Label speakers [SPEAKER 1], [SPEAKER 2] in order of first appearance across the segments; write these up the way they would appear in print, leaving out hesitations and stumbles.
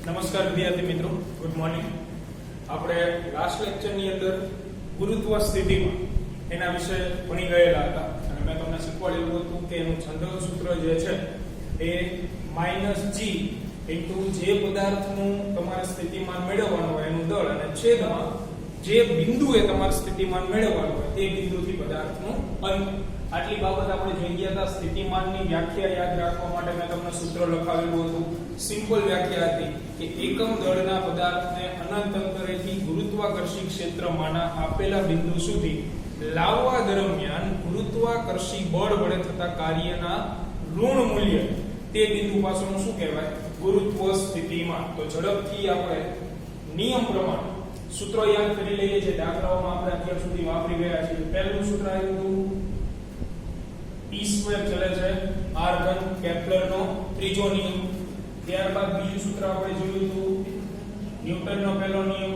[SPEAKER 1] નમસ્કાર વિદ્યાર્થી મિત્રો, ગુડ મોર્નિંગ. આપણે લાસ્ટ લેક્ચરની અંદર ગુરુત્વ સ્થિતિમાં એના વિશે ભણી ગયેલા હતા અને મેં તમને શીખવાડેલું હતું કે એનું જનરલ સૂત્ર જે છે એ -g ઇન્ટુ જે પદાર્થનું તમારે સ્થિતિમાન મેળવવાનું હોય એનું દળ અને છેદમાં જે બિંદુએ તમારે સ્થિતિમાન મેળવવાનું હોય તે બિંદુથી પદાર્થનું અંતર. આટલી બાબત આપણે જોઈ ગયા હતા. સ્થિતિમાનની વ્યાખ્યા યાદ રાખવા માટે મેં તમને સૂત્ર લખાવેલું હતું. સિમ્પલ વ્યાખ્યા હતી કે એકમ દળના પદાર્થને અનંત અંતરેથી ગુરુત્વાકર્ષી ક્ષેત્રમાંના આપેલા બિંદુ સુધી લાવવા દરમિયાન ગુરુત્વાકર્ષી બળ વડે થતા કાર્યના ઋણ મૂલ્ય તે બિંદુ પાસેનું શું કહેવાય? ગુરુત્વ સ્થિતિમાન. તો ઝડપથી આપણે નિયમ પ્રમાણે સૂત્રો યાદ કરી લઈએ છીએ. દાખલાઓમાં આપણે અત્યાર સુધી વાપરી ગયા છીએ. પહેલું સૂત્ર આવ્યું હતું E² ચલે છે r ઘન કેપ્લરનો ત્રીજો નિયમ. ત્યારબાદ બીજું સૂત્ર આપણે જોયું હતું ન્યૂટનનો પહેલો નિયમ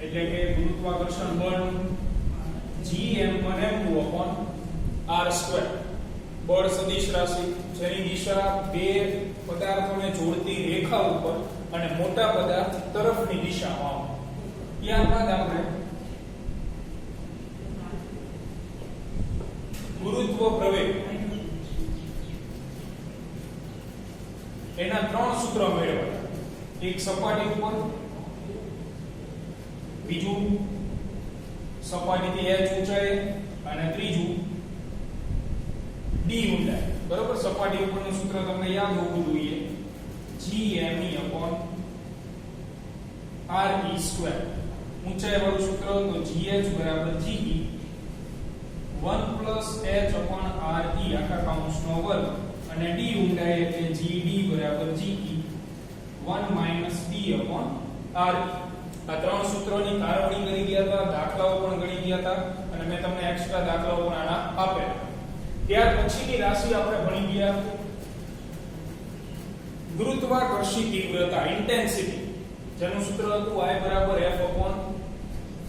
[SPEAKER 1] એટલે કે ગુરુત્વાકર્ષણ બળ Gm1m2r². બળ સદિશ રાશિ જેની દિશા બે પદાર્થોને જોડતી રેખા ઉપર અને મોટા પદાર્થ તરફની દિશામાં. ત્યારબાદ આપણે ગુરુત્વ પ્રવેગ એના ત્રણ સૂત્રો મેળવ્યા. એક સપાટી ઉપર, બીજું સપાટીથી h ઊંચાઈ અને ત્રીજું d ઊંડાઈ. બરોબર. સપાટી ઉપરનું સૂત્ર તમને યાદ હોવું જોઈએ Gme/re². ઊંચાઈ વાળું સૂત્ર તો gh = ge 1 + h/re આખા કૌંસનો વર્ગ અને d ઊંડાઈ એટલે gd = ge 1 - d/re. આ ત્રણ સૂત્રોની તારવણી કરી ગયા હતા, દાખલાઓ પણ ગણી ગયા હતા અને મેં તમને એક્સ્ટ્રા દાખલાઓ પણ આના આપેલા. ત્યાર પછીની રાશિ આપણે ભણી ગયા ગુરુત્વાકર્ષી તીવ્રતા ઇન્ટેન્સિટી, જેનું સૂત્ર હતું I =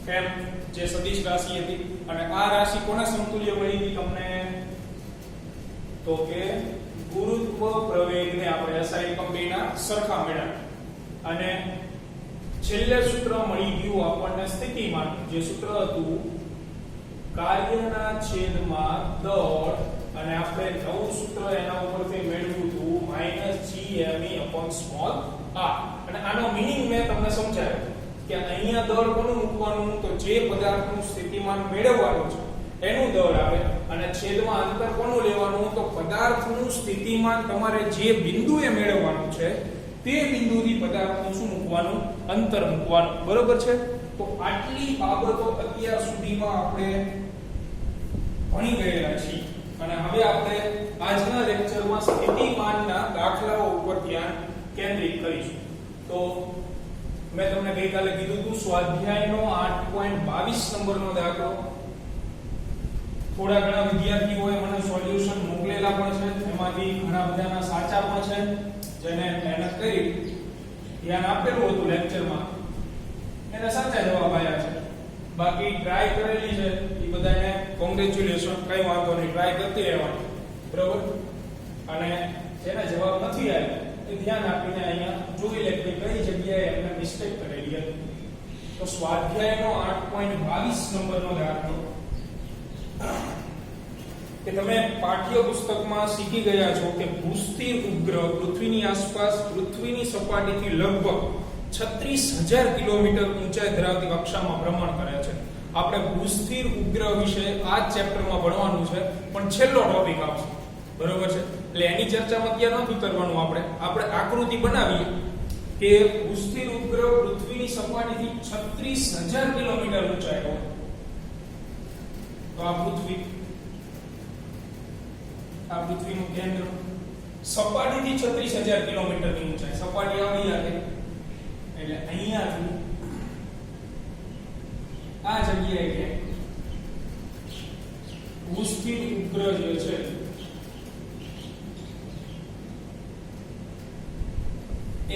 [SPEAKER 1] F/m, જે સદિશ રાશિ હતી. અને આ રાશિ કોના સમતુલ્ય મળી હતી તમને? તો કે ગુરુત્વ પ્રવેગને આપણે SI કંપનીના સરખા મેળવ્યા. અને છેલ્લે સૂત્ર મળી ગયું આપણને સ્થિતિમાન. જે સૂત્ર હતું કાર્યના છેદમાં દળ અને આપણે નવું સૂત્ર એના ઉપરથી મેળવ્યું હતું -Gme/r. અને આનો મીનિંગ મેં તમને સમજાવ્યો કે અહીંયા દળ કોનું મૂકવાનું? તો જે પદાર્થનું સ્થિતિમાન મેળવવાનું છે એનું દળ આવે અને છેદમાં અંતર કોનું લેવાનું? તો પદાર્થનું સ્થિતિમાન તમારે જે બિંદુએ મેળવવાનું છે તે બિંદુથી પદાર્થનું શું મૂકવાનું? અંતર મૂકવાનું. બરોબર છે. તો આટલી બાબતો અત્યાર સુધીમાં આપણે ભણી ગયેલા છીએ અને હવે આપણે આજના લેક્ચરમાં સ્થિતિમાનના દાખલાઓ ઉપર ધ્યાન કેન્દ્રિત કરીશું. તો મેં તમને ગઈકાલે કીધું હતું સ્વાધ્યાયનો 8.22 નંબરનો દાખલો થોડા ઘણા વિદ્યાર્થીઓએ મને સોલ્યુશન મોકલેલા પણ છે. એમાંથી ઘણા બધાના સાચા પણ છે, જેને મહેનત કરી ધ્યાન આપેલું હતું લેક્ચરમાં એને સાચા જવાબ આવ્યા છે. બાકી ટ્રાય કરેલી છે એ બધાને કોંગ્રેચ્યુલેશન. કઈ વાંધો નહીં, ટ્રાય કરતી રહેવાની. બરોબર. અને જેને જવાબ નથી આવ્યો એ ધ્યાન આપીને અહીંયા જોઈ લે કે કઈ જગ્યાએ એમને મિસ્ટેક કરેલી હતી. તો સ્વાધ્યાયનો 8.22 નંબરનો દાખલો કે તમે પાઠ્ય પુસ્તકમાં શીખી ગયા છો કે ભૂસ્થિર ઉપગ્રહ પૃથ્વીની આસપાસ પૃથ્વીની સપાટીથી લગભગ 36,000 કિલોમીટર ઊંચાઈ ધરાવતી કક્ષામાં ભ્રમણ કરે છે. આપણે ભૂસ્થિર ઉપગ્રહ વિશે આ ચેપ્ટરમાં ભણવાનું છે, પણ છેલ્લો ટોપિક આવશે. બરોબર છે. એટલે એની ચર્ચામાં ક્યાં નથી કરવાનું. આપણે આકૃતિ બનાવીએ કે ભૂસ્થિર ઉપગ્રહ પૃથ્વીની સપાટીથી 36,000 કિલોમીટર ઊંચાઈ હોય. તો આ પૃથ્વીનું કેન્દ્ર સપાટીથી 36,000 કિલોમીટરની ઊંચાઈ. સપાટી આવી આવે એટલે અહીંયાથી આ જગ્યાએ કે ભૂસ્થિર ઉપગ્રહ જે છે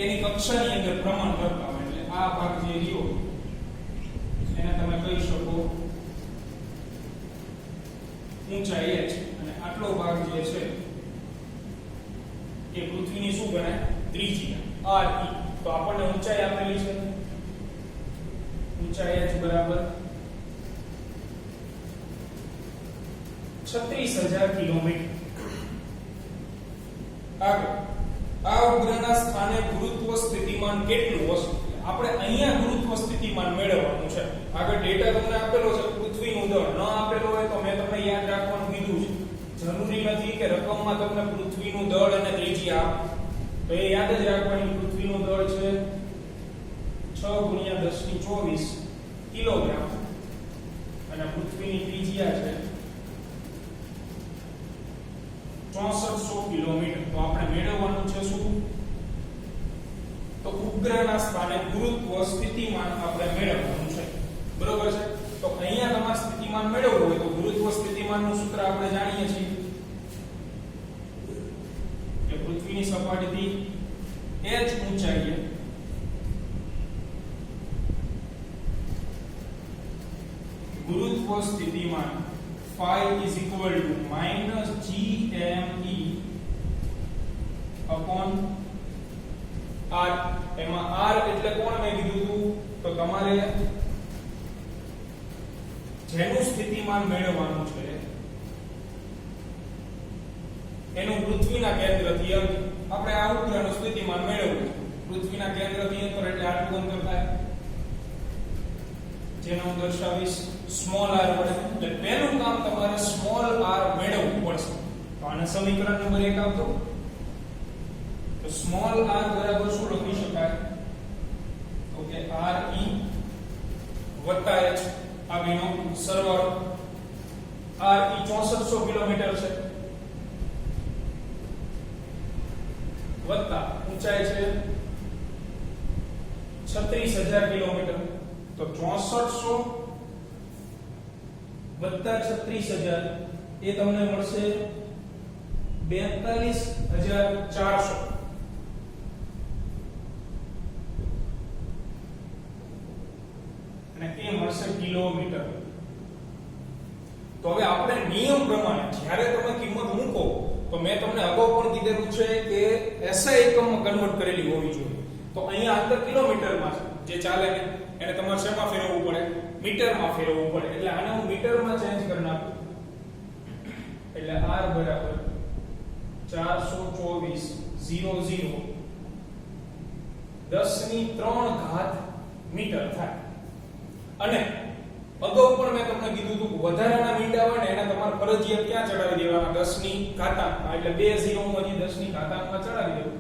[SPEAKER 1] એની કક્ષાની અંદર ભ્રમણ કરતા હોય. એટલે આ ભાગ જે રહ્યો એને તમે કહી શકો ઊંચાઈ h અને આટલો ભાગ જે છે એ પૃથ્વીની શું ગણાય? ત્રિજ્યા. RE તો આપણને ઊંચાઈ આપેલી છે, ઊંચાઈ h બરાબર 36,000 કિલોમીટર. આગળ આ ઉપગ્રહના સ્થાને ગુરુત્વ સ્થિતિમાન કેટલું હશે? આપણે અહીંયા ગુરુત્વ સ્થિતિમાન મેળવવાનું છે. આગળ ડેટા તમને આપેલો છે પૃથ્વીનું દળ, ન આપેલો હોય તો મેં તમને યાદ રાખવાનું કીધું છે. જરૂરી નથી કે રકમમાં તમને પૃથ્વીનું દળ અને ત્રિજ્યા આપે, તો એ યાદ જ રાખવાની. પૃથ્વીનું દળ છે 6 × 10⁻²4 કિલોગ્રામ અને પૃથ્વીની ત્રિજ્યા છે 6400 કિલોમીટર. તો આપણે મેળવવાનું છે શું? તો ઉપગ્રહના સ્થાને ગુરુત્વ સ્થિતિમાન આપણે મેળવવાનું છે. બરોબર છે? તો અહીંયા તમારે સ્થિતિમાન મેળવવું હોય તો ગુરુત્વ સ્થિતિમાનનું સૂત્ર આપણે જાણીએ છીએ કે પૃથ્વીની સપાટીથી h ઊંચાઈએ ગુરુત્વ સ્થિતિમાન phi is equal to -gme upon r. એમાં r એટલે કોણ મેં કીધું હતું? તો તમારે જેનું સ્થિતિમાન મેળવવાનું છે એનું પૃથ્વીના કેન્દ્રથી આપણે આ ઉપગ્રહનું સ્થિતિમાન મેળવવું. પૃથ્વીના કેન્દ્રથી અંતર એટલે આટલું અંતર થાય, જેને હું દર્શાવીશ સ્મોલ r વડે. એટલે પહેલું કામ તમારે સ્મોલ r મેળવવું પડશે. તો આને સમીકરણ નંબર 1 આપો. તો સ્મોલ r બરાબર શું લખી શકાય? તો કે re વત્તા h આ બેનો સરવાળો. re 6400 કિલોમીટર છે વત્તા ઊંચાઈ છે 36000 કિલોમીટર. તો 6400 વત્તા 36000 એ તમને મળશે 42400. અને એ મળશે કિલોમીટર. તો હવે આપણે નિયમ પ્રમાણે જ્યારે તમે કિંમત મૂકો તો મેં તમને અગાઉ પણ કીધેલું છે કે SI એકમમાં કન્વર્ટ કરેલી હોવી જોઈએ. તો અહીંયા અંતર કિલોમીટરમાં છે જે ચાલે ને એને તમારે શેમાં ફેરવવું પડે? મીટરમાં ફેરવવું પડે. એટલે આને હું મીટરમાં ચેન્જ કરી નાખું. એટલે r બરાબર 424.00 10³ મીટર થાય. અને અગાઉ પણ મેં તમને કીધું હતું કે વધારાના મીંડા હોય ને એને તમારે ફરજિયાત ક્યાં ચડાવી દેવાના? 10⁻. એટલે 2 0 માંથી 10⁻માં ચડાવી દેવું.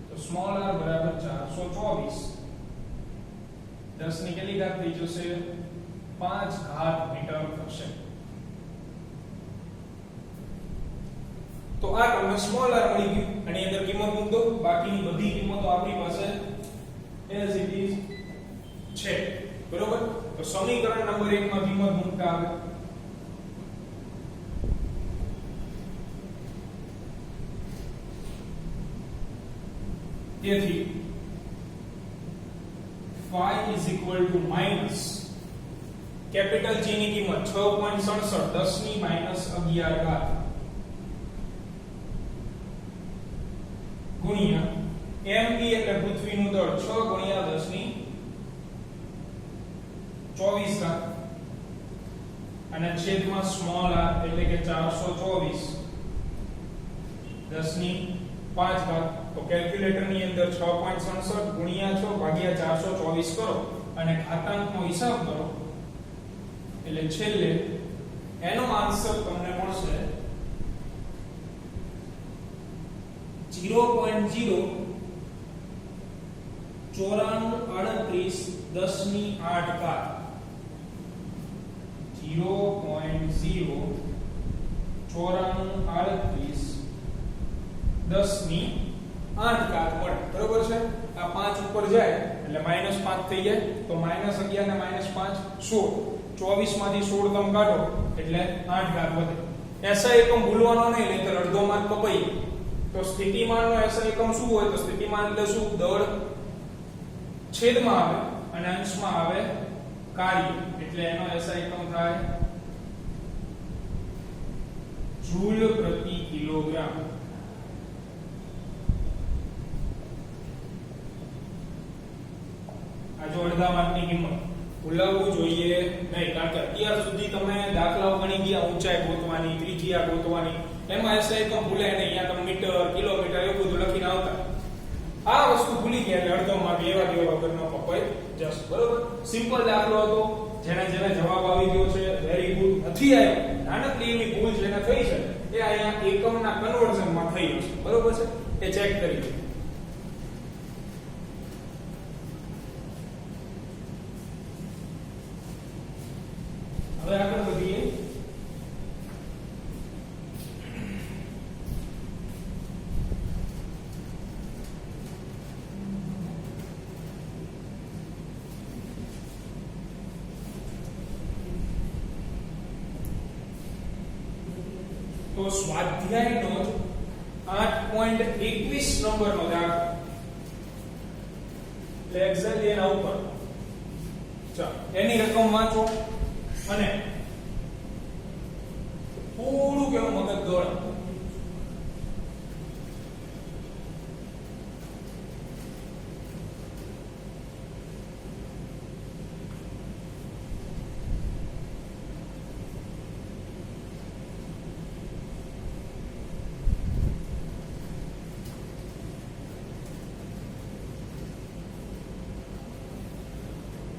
[SPEAKER 1] તો સ્મોલ r બરાબર 424 10 ની કેટલી ઘાત થઈ જશે? 5 મીટર થશે. તો આ તમને સ્મોલ r મળી ગયું. આની અંદર કિંમત મૂક દો. બાકીની બધી કિંમતો આપણી પાસે as it is છે. બરોબર? તો સમીકરણ નંબર 1 માં કિંમત મૂકતા આવે તેથી phi is equal to minus capital G ની કિંમત 6.67 10⁻11 ગુણ્યા mv એટલે પૃથ્વીનું દળ 6 × 10⁻24 અને છેદમાં સ્મોલ r એટલે કે 424 10⁵ તો કેલ્ક્યુલેટર ની અંદર 6.67 ગુણ્યા 6 ભાગ્યા 424 કરો અને ઘાતાંકનો હિસાબ કરો એટલે છેલ્લે એનો આન્સર તમને મળશે 0.09438 0.09438 મળે. બરોબર છે? આ 5 ઉપર જાય એટલે -5 થઈ જાય. તો -11 ને -5 16. 24 માંથી 16 તમે કાઢો એટલે 8 વધે. SI એકમ ભૂલવાનો નહીં, નહીંતર અડધો માર્ક કપાઈ. તો સ્થિતિમાનનો SI એકમ શું હોય? તો સ્થિતિમાન એટલે શું? દળ છેદમાં આવે અને અંશમાં આવે કાર્ય. એટલે એનો SI એકમ થાય જૂલ પ્રતિ કિલોગ્રામ. જો અડધા માર્કની કિંમત ભૂલાવવું જોઈએ નહીં, કારણ કે અત્યાર સુધી તમે દાખલાઓ ગણી ગયા ઊંચાઈ ગોતવાની, ત્રિજ્યા ગોતવાની, એમાં એસઆઈ તો ભૂલે નહીં, અહીંયા તમે મીટર કિલોમીટર એવું બધું લખીને આવતા. આ વસ્તુ ભૂલી ગયા એટલે અડધો માર્ક એવા દેવા વગરનો કપાઈ જશે. બરોબર, સિમ્પલ દાખલો હતો, જેને જવાબ આવી ગયો છે વેરી ગુડ. નથી આવ્યો, નાનકડી એવી ભૂલ જેને થઈ છે એ અહીંયા એકમના કન્વર્ઝનમાં થઈ છે. બરોબર છે, એ ચેક કરી લો. હવે આગળ વધીએ. તો સ્વાધ્યાયનો 8.21 નંબરનો દાખલો, એટલે એક્ઝેક્ટલી એના ઉપર. ચાલો એની રકમ વાંચો અને થોડું કેવું મગજ દોડાવો.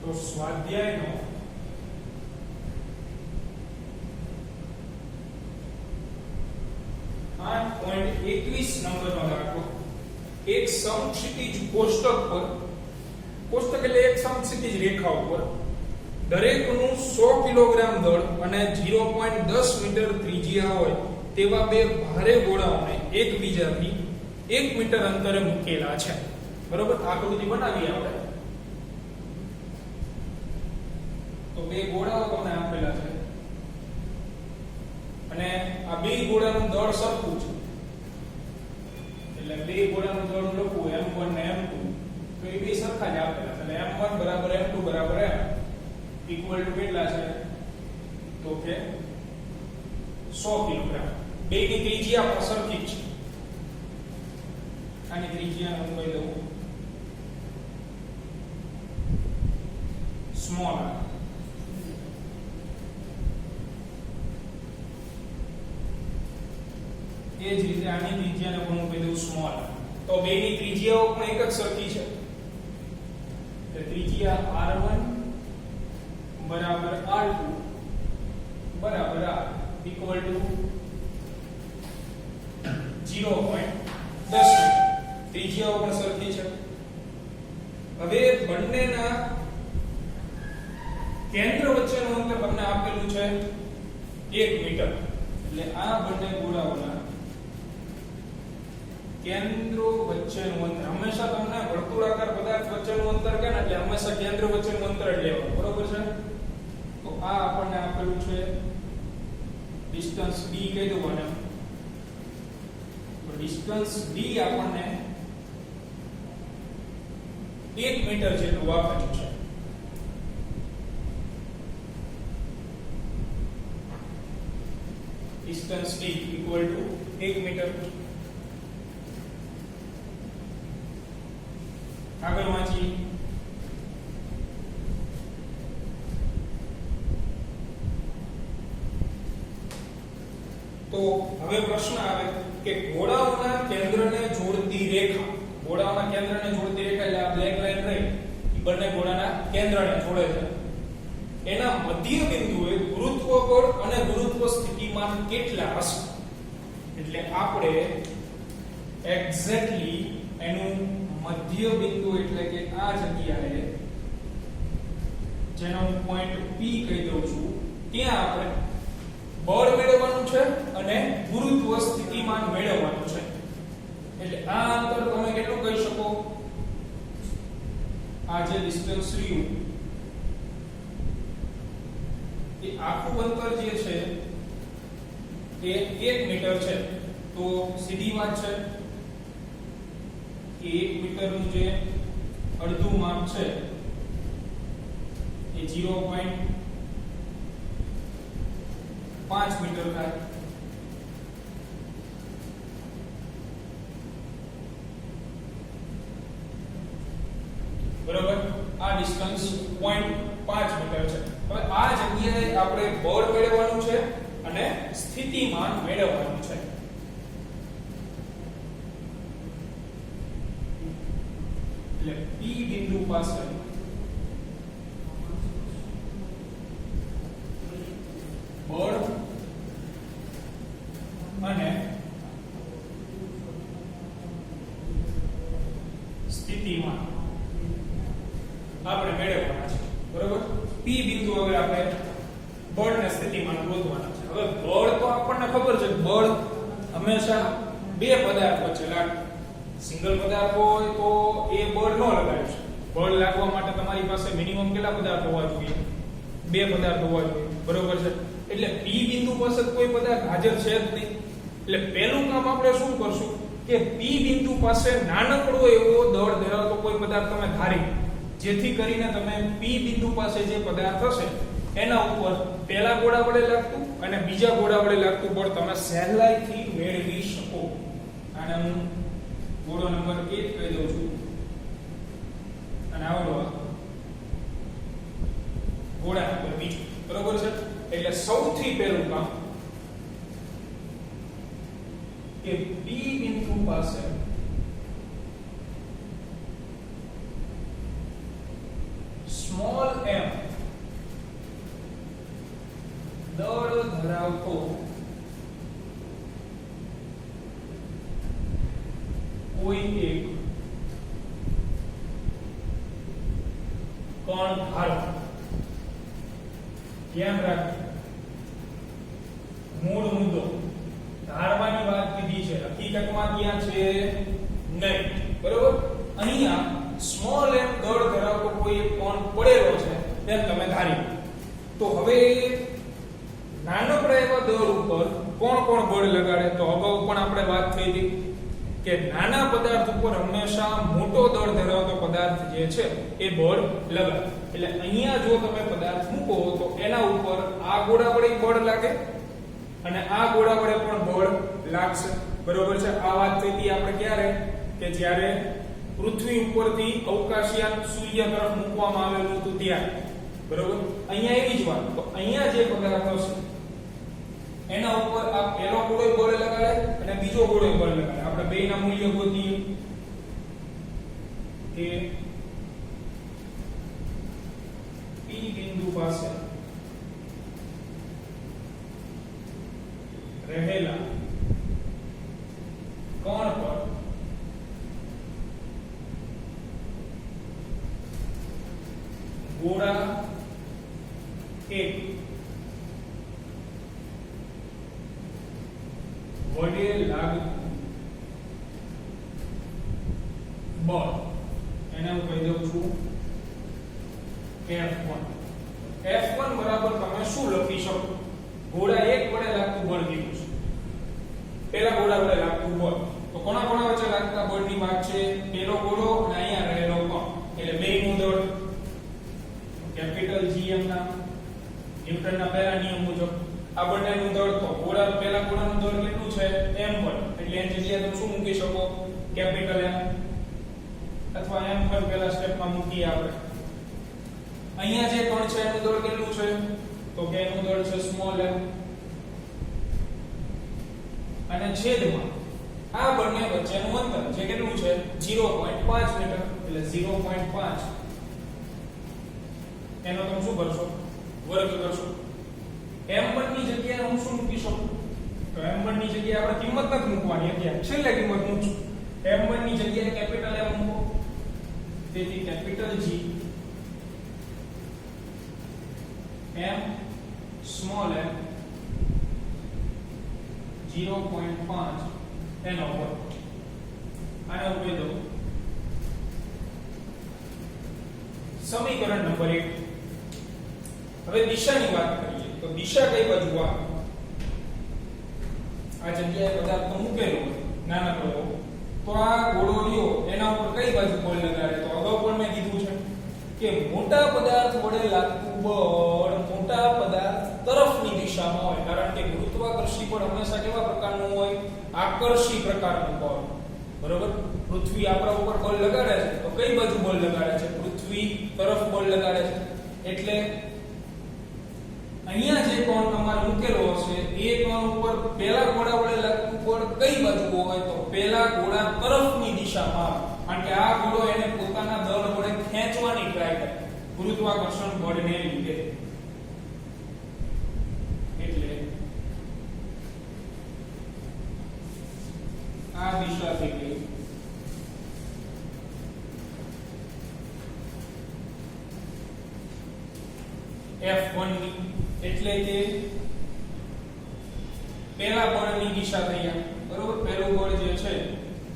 [SPEAKER 1] તો સ્વાધ્યાયનો 8.21 નંબરનો દાખલો. એક સમક્ષિતિજ કોષ્ટક પર, કોષ્ટક એટલે એક સમક્ષિતિજ રેખા ઉપર દરેકનું 100 કિલોગ્રામ દળ અને 0.10 મીટર ત્રિજ્યા હોય તેવા બે ભારે ગોળાઓને એકબીજાથી 1 મીટર અંતરે મૂકેલા છે. બરોબર, આકૃતિ બનાવીએ આપણે. તો બે ગોળાઓ તમને આપેલા છે અને આ બે ગોળાનું દળ સરખું છે, એટલે બે ગોળાનું દળ લખવું m1 ને m2, તો એ બે સરખા જ આપેલા છે. એટલે m1 બરાબર m2 બરાબર m ઇક્વલ ટુ કેટલા છે? તો કે 100 કિલોગ્રામ. બેની ત્રિજ્યા પણ સરખી જ છે. આની ત્રિજ્યા હું કહી દઉં સ્મોલ r. એ જ રીતે આની ત્રિજ્યાને પણ હું કહી દઉં સ્મોલ. તો બેની ત્રિજ્યાઓ પણ એક જ સરખી છે. એટલે ત્રિજ્યા r1 બરાબર r2 બરાબર r ઇક્વલ ટુ 0.10 ત્રિજ્યાઓ પણ સરખી છે. હવે બંનેના કેન્દ્ર વચ્ચેનું અંતર તમને આપેલું છે 1 મીટર. એટલે આ બંને ગોળાઓના કેન્દ્રો વચ્ચેનું અંતર હંમેશા તમને વર્તુળાકાર પદાર્થ વચ્ચેનું અંતર કે ને એટલે હંમેશા કેન્દ્ર વચ્ચેનું અંતર જ લેવાનું. બરોબર છે? તો આ આપણને આપેલું છે ડિસ્ટન્સ d કહી દઉં અને તો ડિસ્ટન્સ d આપણને 1 મીટર જેટલું આપેલું છે. Distance d equal to 1 metre. આગળ વાંચી. તો હવે પ્રશ્ન આવે કે ગોળાઓના કેન્દ્રને જોડતી રેખા, ગોળાઓના કેન્દ્રને જોડતી રેખા એટલે આ બ્લેક લાઈન રહી એ બંને ગોળાના કેન્દ્રને જોડે છે. એના મધ્ય બિંદુએ ગુરુત્વ બળ અને ગુરુત્વ સ્થિતિમાન કેટલા હશે? એટલે આપણે એક્ઝેક્ટલી એનું મધ્ય બિંદુ એટલે કે આ જગ્યાએ જેનો હું પોઈન્ટ P કહી દઉં છું ત્યાં આપણે બળ મેળવવાનું છે અને ગુરુત્વ સ્થિતિમાન મેળવવાનું છે. એટલે આ અંતર તમે કેટલું કહી શકો? આ જે ડિસ્ટન્સ રહ્યું એ આખું અંતર જે છે એ 1 મીટર છે. તો સીધી વાત છે કે 1 મીટરનું જે અડધું માપ છે એ 0.5 મીટર થાય. બરોબર, આ ડિસ્ટન્સ 0.5 મીટર છે. હવે આ જગ્યાએ આપણે બળ મેળવવાનું છે અને સ્થિતિમાન મેળવવાનું છે. એટલે P બિંદુ પાસે બળ અને સ્થિતિમાન આપણે મેળવવાના છે. બરોબર? P બિંદુ હવે આપણે બળ અને સ્થિતિમાન શોધવાના છે. હવે બળ તો આપણને ખબર છે બળ હંમેશા બે પદાર્થ વચ્ચે લાગે. સિંગલ પદાર્થ હોય તો એ બળ ન લગાડી શકે. બળ લાગવા માટે તમારી પાસે મિનિમમ કેટલા પદાર્થ હોવા જોઈએ? બે પદાર્થ હોવા જોઈએ. બરોબર છે? એટલે P બિંદુ પાસે કોઈ પદાર્થ હાજર છે જ નહીં. એટલે પહેલું કામ આપણે શું કરશું કે P બિંદુ પાસે નાનકડો એવો દળ ધરાવતો કોઈ પદાર્થ તમે ધારી, જેથી કરીને તમે P બિંદુ પાસે જે પદાર્થ હશે એના ઉપર પહેલા ગોળા વડે લાગતું અને બીજા ગોળા વડે લાગતું બળ તમે સહેલાઈથી મેળવી શકો. આને હું ગોળો નંબર 1 કહી દઉં છું અને આવડો ગોળા નંબર 2. બરોબર છે? એટલે સૌથી પહેલું કામ કે P બિંદુ પાસે સ્મોલ m દળ ધરાવતો કોઈ એક કણ ધારો. ધ્યાન રાખજો, મૂળ મુદ્દો ધારવાની વાત કીધી છે, હકીકતમાં ક્યાં છે નહીં. બરોબર? અહીંયા સ્મોલ m દળ ધરાવતો કોઈ એક કણ પડેલો છે તેમ તમે ધારી. તો હવે નાનકડા એવા દળ ઉપર કોણ બળ લગાડે? તો અગાઉ પણ આપણે વાત થઈ હતી કે નાના પદાર્થ ઉપર હંમેશા મોટો દળ ધરાવતો પદાર્થ જે છે એ બળ લગાડે. એટલે અહીંયા જો તમે પદાર્થ મૂકો તો એના ઉપર આ ગોળા વડે બળ લાગે અને આ ગોળા વડે પણ બળ લાગશે. બરોબર છે? આ વાત થઈ હતી આપણે ક્યારે? કે જ્યારે પૃથ્વી ઉપરથી અવકાશયાન સૂર્ય તરફ મૂકવામાં આવેલું હતું ત્યારે. બરોબર? અહીંયા એવી જ વાત. તો અહીંયા જે પદાર્થ હશે એના ઉપર આ પહેલો ગોળો બળ લગાડે અને બીજો ગોળો બળ લગાડે. આપણે બેયના મૂલ્ય ગોતીએ કે P બિંદુ પાસે રહેલા કોણ પર ગોળા એક વડે લાગતું બળ એને હું કહી દઉં છું F1. F1 બરાબર તમે શું લખી શકો? ગોળા એક વડે લાગતું બળ કીધું છે. પહેલા ગોળા વડે લાગતું બળ. તો કોના વચ્ચે લાગતા બળની વાત છે? પહેલો ગોળો અને અહીંયા રહેલો કણ. એટલે બેયનું દળ કેપિટલ Gm ના ન્યૂટનના પહેલા નિયમ મુજબ આ બંનેનું દળ. તો પહેલા ગોળાનું દળ કેટલું છે? m1. એટલે એની જગ્યાએ તમે શું મૂકી શકો? કેપિટલ M અથવા m1 પહેલા સ્ટેપમાં મૂકીએ આપણે. અહીંયા જે કણ છે એનું દળ કેટલું છે? તો કે એનું દળ છે સ્મોલ m અને છેદમાં આ બંને વચ્ચેનું અંતર જે કેટલું છે? 0.5 મીટર. એટલે 0.5 એનો તમે શું કરશો? વર્ગ કરશો. m1 ની જગ્યાએ હું શું મૂકી શકું? તો m1 ની જગ્યાએ આપણે કિંમત નથી મૂકવાની, અત્યારે છેલ્લે કિંમત મૂકશું. m1 ની જગ્યાએ કેપિટલ M મૂકો. તેથી capital G m small m 0.5 એનો વર્ગ. આને હું કહી દઉં સમીકરણ નંબર 1. હવે દિશાની વાત કરીએ તો દિશા કઈ બાજુ આવે? આ જગ્યાએ પદાર્થ મૂકેલો હોય નાનકડો, તો આ ગોળો લ્યો એના ઉપર કઈ બાજુ બળ લગાડે? તો અગાઉ પણ મેં કીધું છે કે મોટા પદાર્થ વડે લાગતું બળ મોટા પદાર્થ તરફની દિશામાં હોય, કારણ કે ગુરુત્વાકર્ષી બળ હંમેશા કેવા પ્રકારનું હોય? આકર્ષી પ્રકારનું બળ. બરોબર? પૃથ્વી આપણા ઉપર બળ લગાડે છે તો કઈ બાજુ બળ લગાડે છે? પૃથ્વી તરફ પહેલા ગોળા વડે લાગતું બળ કઈ બાજુ હોય તો પહેલા ગોળા તરફની દિશામાં, કારણ કે આ ગોળો એને પોતાના દળ વડે ખેંચવાની ટ્રાય કરે ગુરુત્વાકર્ષણ બળને લીધે, એટલે આ દિશા થઈ ગઈ F1 ની, એટલે કે પહેલા બળની દિશા થઈ આ, બરોબર. પહેલું બળ જે છે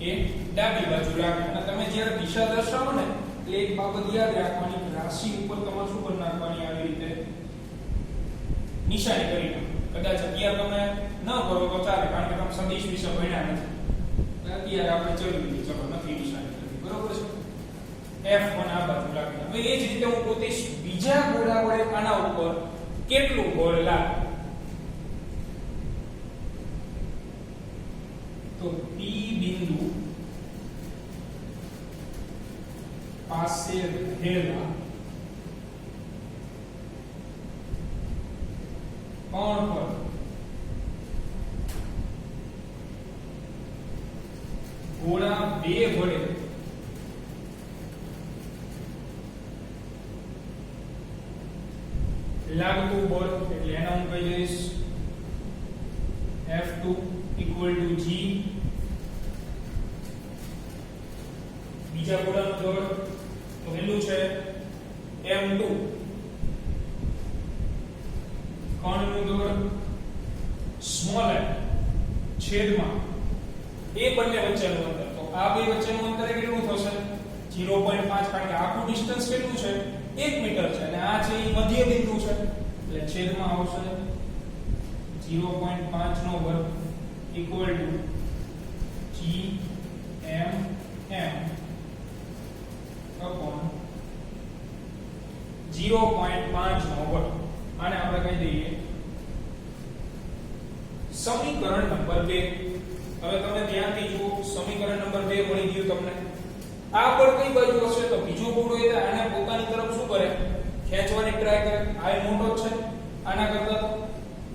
[SPEAKER 1] એ ડાબી બાજુ લાગે, અને તમે જ્યારે દિશા દર્શાવો ને એટલે એક બાબત યાદ રાખવાની, રાશિ ઉપર તમારે શું કરી નાખવાની, આવી રીતે નિશાની કરી નાખો. કદાચ અત્યારે તમે ન કરો તો ચાલે, કારણ કે તમે સદિશ વિશે ભણ્યા નથી, અત્યારે આપણે ચલી લીધી, ચલો નથી નિશાની કરી, બરોબર છે. F1 આ બાજુ લાગે. હવે એ જ રીતે હું પોતે બીજા ગોળા વડે આના ઉપર કેટલું બળ લાગે, તો P બિંદુ પાસે રહેલા કોણ પર ગોળા બે વડે લાગતું બળ, એટલે એને હું કહી દઈશ F2 equal to G. બીજા ગોળાનું દળ તો કેટલું છે M2, કણનું દળ સ્મોલ m છેદમાં એ બંને વચ્ચેનું અંતર, તો આ બે વચ્ચેનું અંતર કેટલું થશે 0.5, કારણ કે આખું ડિસ્ટન્સ કેટલું છે 1 મીટર છે, અને આ છે એ મધ્ય બિંદુ છે, એટલે છેદમાં આવશે 0.5 નો વર્ગ equal to G m m upon 0.5 નો વર્ગ. આને આપણે કહી દઈએ સમીકરણ નંબર 2. હવે તમે ધ્યાનથી જુઓ, સમીકરણ નંબર 2 મળી ગયું તમને. આ બળ કઈ બાજુ હશે તો બીજો ગોળો એટલે આને પોતાની તરફ શું કરે, ખેંચવાની ટ્રાય કરે. આ મોટો છે આના કરતા તો,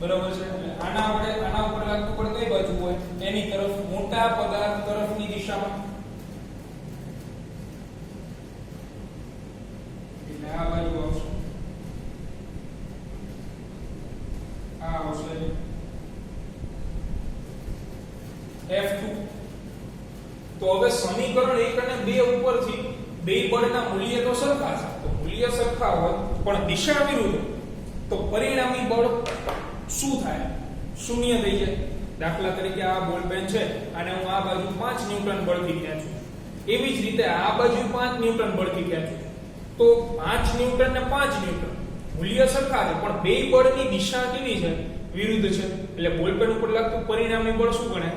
[SPEAKER 1] બરાબર છે. એટલે આના વડે આના ઉપર લાગતું બળ કઈ બાજુ હોય, એની તરફ, મોટા પદાર્થ તરફની દિશામાં. એટલે આ બાજુ આવશે, આ આવશે F2. તો હવે સમીકરણ 1 અને 2 ઉપરથી બે બળના મૂલ્ય તો સરખા છે, તો મૂલ્ય સરખા હોય પણ દિશા વિરુદ્ધ, તો પરિણામી બળ શું થાય, શૂન્ય થઈ જાય. દાખલા તરીકે આ બોલ પેન છે અને હું આ બાજુ 5 ન્યૂટન બળથી ખેંચું, એવી જ રીતે આ બાજુ 5 ન્યૂટન બળથી ખેંચું, તો 5 ન્યૂટન ને 5 ન્યૂટન મૂલ્ય સરખા છે, પણ બે બળની દિશા કેવી છે, વિરુદ્ધ છે. એટલે બોલ પેન ઉપર લાગતું પરિણામી બળ શું ગણાય,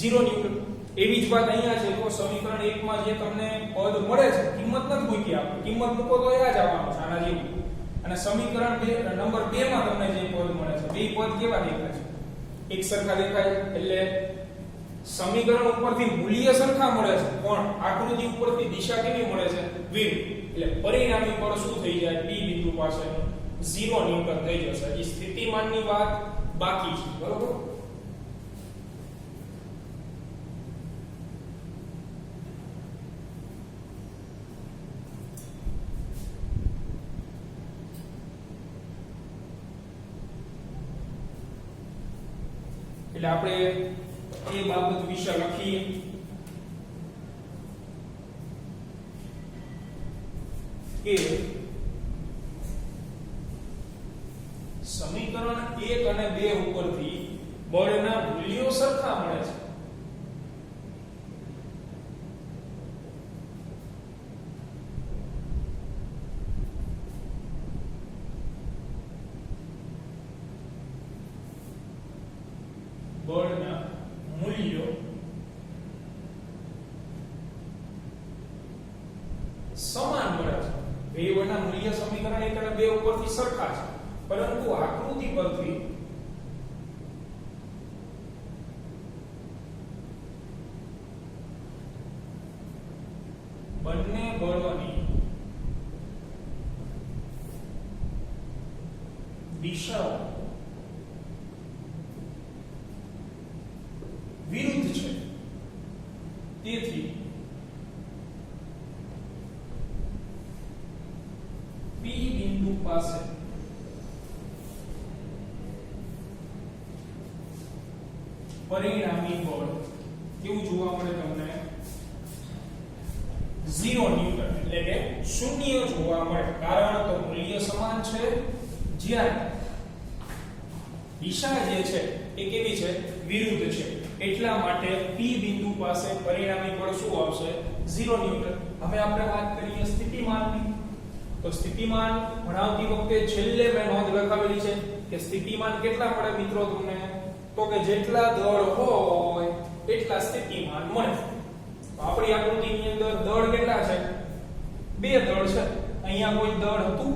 [SPEAKER 1] 0 ન્યૂટન. એવી જ વાત અહીંયા છે, તો સમીકરણ 1 માં જે તમને પદ મળે છે, કિંમત નથી મૂકી, આપણે કિંમત મૂકો તો આ જ આવવાનું છે આના જેવું. અને સમીકરણ નંબર 2 માં તમને જે પદ મળે છે, બે પદ કેવા દેખાય છે, એક સરખા દેખાય. એટલે સમીકરણ ઉપરથી મૂલ્ય સરખા મળે છે, પણ આકૃતિ ઉપરથી દિશા કેવી મળે છે, વિરુદ્ધ. એટલે પરિણામી બળ શું થઈ જાય, P બિંદુ પાસે 0 ન્યૂટન થઈ જશે. એ સ્થિતિમાનની વાત બાકી છે, બરોબર. એટલે આપણે એ બાબત વિશે લખીએ કે સમીકરણ 1 અને 2 ઉપરથી બળના મૂલ્યો સરખા મળે છે. બળના મૂલ્યો સમાન મળે છે. બે બળના મૂલ્ય સમીકરણ 1 અને 2 ઉપરથી સરખા છે, પરંતુ આકૃતિ પરથી બંને બળોની દિશાઓ પાસે પરિણામી બળ કેવું જોવા મળે તમને 0 ન્યૂટન એટલે કે શૂન્ય જોવા મળે કારણ તો મૂલ્ય સમાન છે જ્યારે દિશા જે છે એ કેવી છે વિરુદ્ધ છે એટલા માટે P બિંદુ પાસે પરિણામી બળ શું આવશે 0 ન્યૂટન હવે આપણે વાત કરીએ સ્થિતિમાનની તો સ્થિતિમાન ભણાવતી વખતે છેલ્લે મેં નોંધ લખાવેલી છે કે સ્થિતિમાન કેટલા મળે મિત્રો તમને તો કે જેટલા દળ હોય એટલા સ્થિતિમાન મળે તો આપણી આકૃતિની અંદર દળ કેટલા છે બે દળ છે અહીંયા કોઈ દળ હતું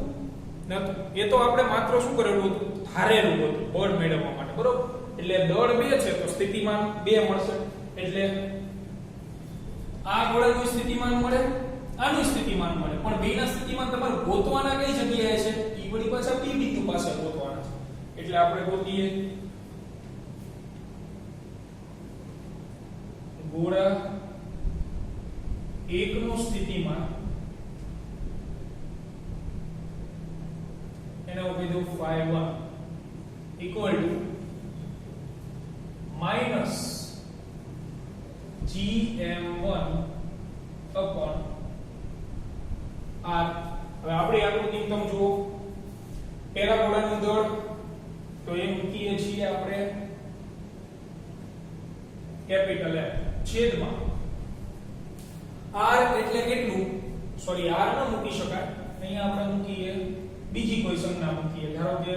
[SPEAKER 1] નતું એ તો આપણે માત્ર શું કરેલું હતું ધારેલું હતું બળ મેળવવા માટે બરોબર એટલે દળ બે છે તો સ્થિતિમાન બે મળશે એટલે આ ગોળાનું સ્થિતિમાન મળે આનું સ્થિતિમાન મળે પણ બેના સ્થિતિમાન તમારે ગોતવાના કઈ જગ્યાએ છે ઈ વળી પાછા P બિંદુ પાસે ગોતવાના છે એટલે આપણે ગોતીએ ગોળા એકનું સ્થિતિમાન એને હું કીધું phi1 equal to minus gm1 upon r હવે આપણી આકૃતિ તમે જુઓ પહેલા ગોળાનું દળ તો એ મૂકીએ છીએ આપણે કેપિટલ F છેદમાં r એટલે કેટલું સોરી r ન મૂકી શકાય અહીંયા આપણે મૂકીએ બીજી કોઈ સંજ્ઞા મૂકીએ ધારો કે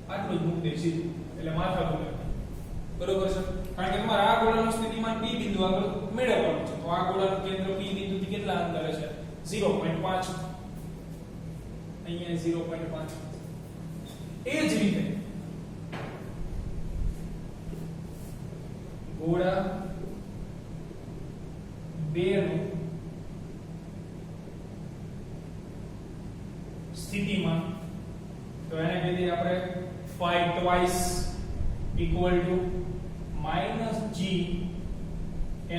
[SPEAKER 1] આટલું જ મૂકી દઈશું એટલે માથા બોલે બરોબર છે કારણ કે તમારે આ ગોળાનું સ્થિતિમાન P બિંદુ આગળ મેળવવાનું છે તો આ ગોળાનું કેન્દ્ર P બિંદુથી કેટલા અંતરે છે 0.5 અહીંયા 0.5 એ જ રીતે ગોળા બે નું સ્થિતિમાન તો એને કહી દઈએ આપણે phi twice equal to minus g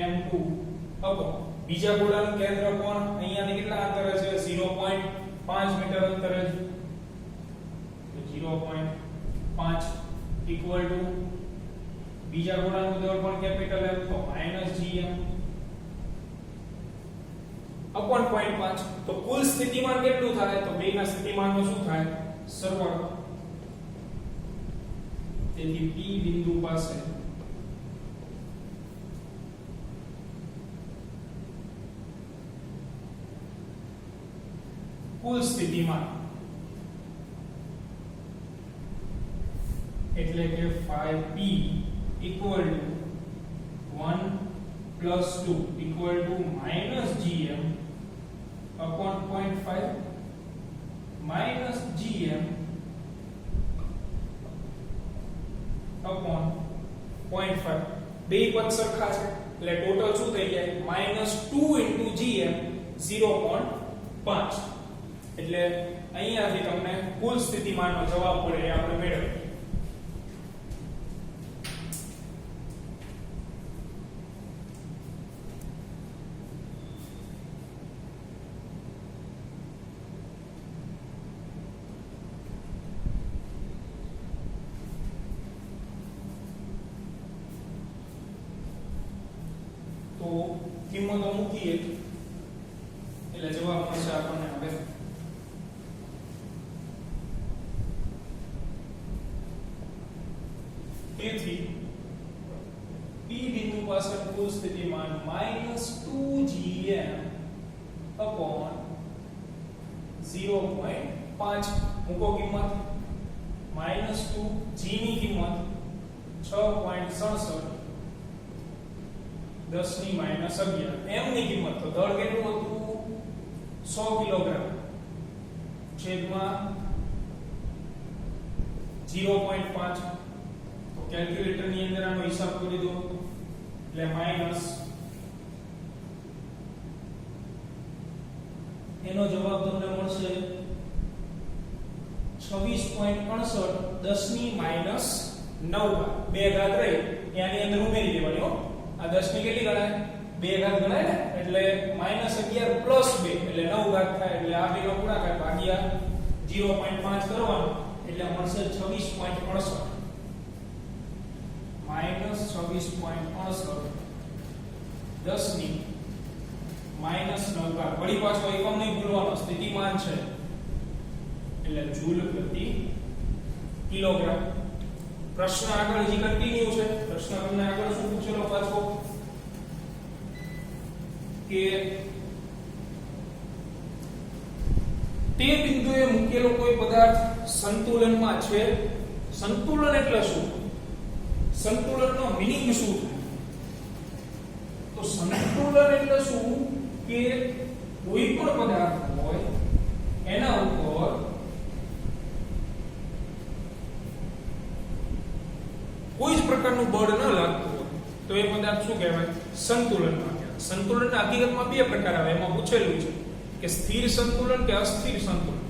[SPEAKER 1] m2 upon બીજા ગોળાનું કેન્દ્ર કોણ અહીંયાથી કેટલા અંતરે છે 0.5 મીટર અંતરે છે 0.5 equal to બીજા ગોળાનું દળ પણ કેપિટલ F તો -gm upon 0.5 તો કુલ સ્થિતિમાન કેટલું થાય તો બેના સ્થિતિમાનનો શું થાય સરવાળો તેથી P બિંદુ પાસે કુલ સ્થિતિમાન એટલે કે phi P equal to 1 plus 2 equal to minus gm upon 0.5 minus gm upon 0.5 બે પદ સરખા છે એટલે ટોટલ શું થઈ જાય -2 into gm 0.5 એટલે અહીંયાથી તમને કુલ સ્થિતિમાનનો જવાબ મળે એ આપણે મેળવીએ તો કિંમતો મૂકીએ એટલે જવાબ મળશે આપણને હવે તેથી P બિંદુ પાસે કુલ સ્થિતિમાન -2gm upon 0.5 મૂકો કિંમત -2 g ની કિંમત 6.67 10 ની -11 m ની કિંમત તો દળ કેટલું હતું 100 કિલોગ્રામ છેદમાં 0.5 તો કેલ્ક્યુલેટર ની અંદર આનો હિસાબ કરી દો એટલે માઈનસ એનો જવાબ તમને મળશે 26.68 10 ની -9 બે ઘાત રહી એની અંદર ઉમેરી દેવાની હો આ 10 ની કેટલી ગણાય 2 ઘાત ગણાય ને એટલે -11 પ્લસ 2 એટલે 9 ઘાત થાય એટલે આ બેનો ગુણાકાર ભાગ્યા 0.5 કરવાનો એટલે મળશે 26.68 -26.68 10 ની -9 ઘાત વળી પાછો એકમ નહીં ભૂલવાનો સ્થિતિમાન છે એટલે જૂલ પ્રતિ કિલોગ્રામ. પ્રશ્ન આગળ હજી કન્ટિન્યુ છે. પ્રશ્ન તમને આગળ શું પૂછેલો પાછો કે તે બિંદુએ મૂકેલો કોઈ પદાર્થ સંતુલનમાં છે. સંતુલન એટલે શું? સંતુલનનો મીનિંગ શું છે? તો સંતુલન એટલે શું કે કોઈ પણ પદાર્થ હોય એના ઉપર કોઈ જ પ્રકારનું બળ ન લાગતું હોય તો એ પદાર્થ શું કહેવાય? સંતુલનમાં કહેવાય. સંતુલનના હકીકતમાં બે પ્રકાર આવે. એમાં પૂછેલું છે કે સ્થિર સંતુલન કે અસ્થિર સંતુલન.